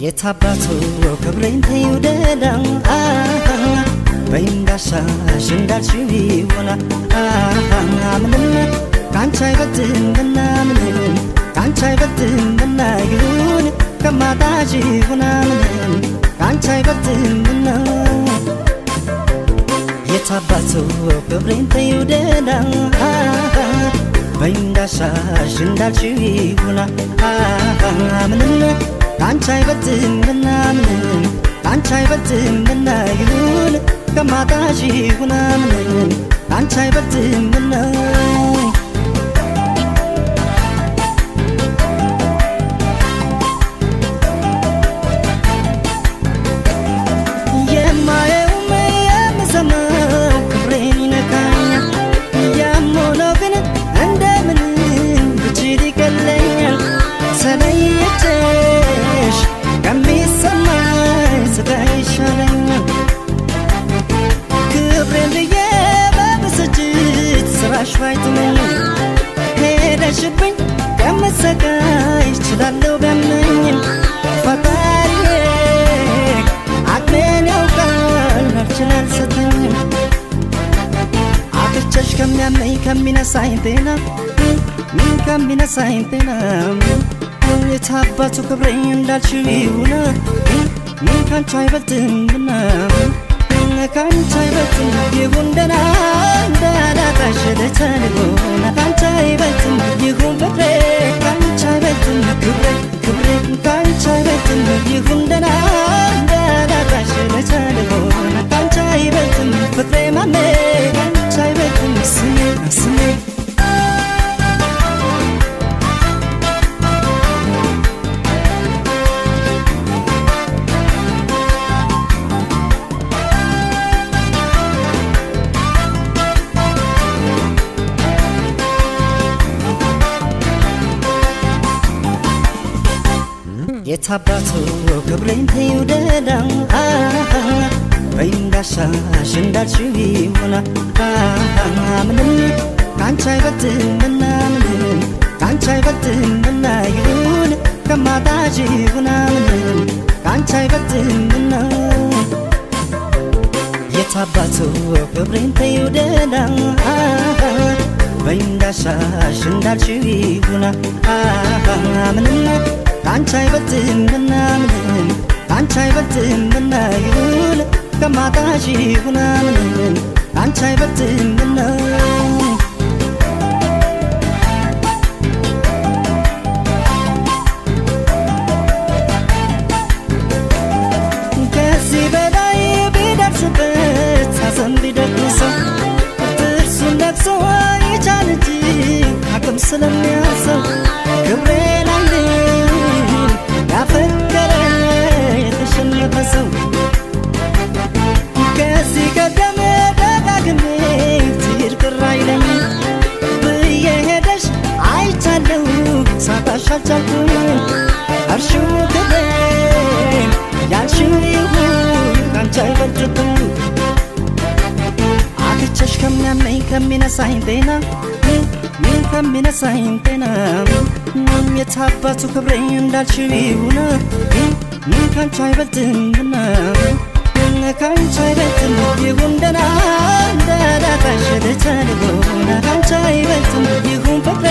የታባቱ ክብሬን ተይውደዳን በእንዳሻሽ እንዳልሽው ይሆና ምንም ካንቺ አይበልጥምና ምንም ካንቺ አይበልጥምና ይሁን ከማጣሽ ይሁና ምንም ካንቺ አይበልጥምና የታባቱ ክብሬን ተይውደዳን በእንዳሻሽ እንዳልሽው ይሆና ምንም ካንቺ አይበልጥምና ምንም ካንቺ አይበልጥምና ይሁን ከማጣሽ ይሁን ምንም ካንቺ አይበልጥምና የማየውም የምሰማው ክብሬን ይነካኛል ያም ሆኖ ግን እንደምንም ብችል ይቀለኛል ተለይቼሽ ከሚሰማኝ ስቃይ ይሻለኛል ክብሬን ብዬ በብስጭት ስራሽ ባይጥመኝ ሄደሽብኝ ከምሰቃይ እችላለሁ ቢያመኝም ፈጣሪዬ አቅሜን ያውቃል አልችል አልሰጠኝም አጥቼሽ ከሚያመኝ ከሚነሳኝ ጤና ከሚነሳኝ ጤና የታባቱ ክብሬ እንዳልሽው ይሁን ካንቺ አይበልጥምና ካንቺ አይበልጥም ይሁን ደህና እንዳላጣሽ ልቻልሆን ካንቺ አይበልጥም ይሁን ፍቅሬ ካንቺ አይበልጥም ክብሬ ክብሬ ካንቺ አይበልጥም ይሁን ደህና እንዳላጣሽ ልቻልሆን ካንቺ አይበልጥም ፍቅሬ ማሜ ካንቺ አይበልጥም ስሜ ስሜ የታባቱ ክብሬን ተይውደዳን በእንዳሻሽ እንዳልሽው ይሆና ምንም ካንቺ አይበልጥምና ምንም ካንቺ አይበልጥምና ይሁን ከማጣሽ ይሁን ምንም ካንቺ አይበልጥምና የታባቱ ክብሬን ተይውደዳን በእንዳሻሽ እንዳልሽው ይሆና ምንም ካንቺ አይበልጥምና ምንም ካንቺ አይበልጥምና ይሁን ከማጣሽ ይሁን ምንም ካንቺ አይበልጥምና ከዚህ በላይ ቢደርስበት ሐዘን ቢደግሰው ጥርሱን ነክሶ ይቻል እንጂ አቅም ስለሚያንሰው ክብሬን ያፈቀረ የተሸነፈ ሰው ከዚህ ቀደም ደጋግሜ ትሄድ ቅር አይለኝም ብዬ ሄደሽ አይቻለሁ ሳጣሽ አልቻልኩም አልሽው ክብሬን ያልሽው ይሁን ካንቺ አይበልጥም አጥቼሽ ከሚያመኝ ከሚነሳኝ ጤና ከሚነሳኝ ጤና የታባቱ ክብሬ እንዳልሽው ይሁን ካንቺ አይበልጥምና ካንቺ አይበልጥም ይሁን ደህና እንዳላጣሽ ልቻልሆን ካንቺ አይበልጥም ይሁን ፍቅሬ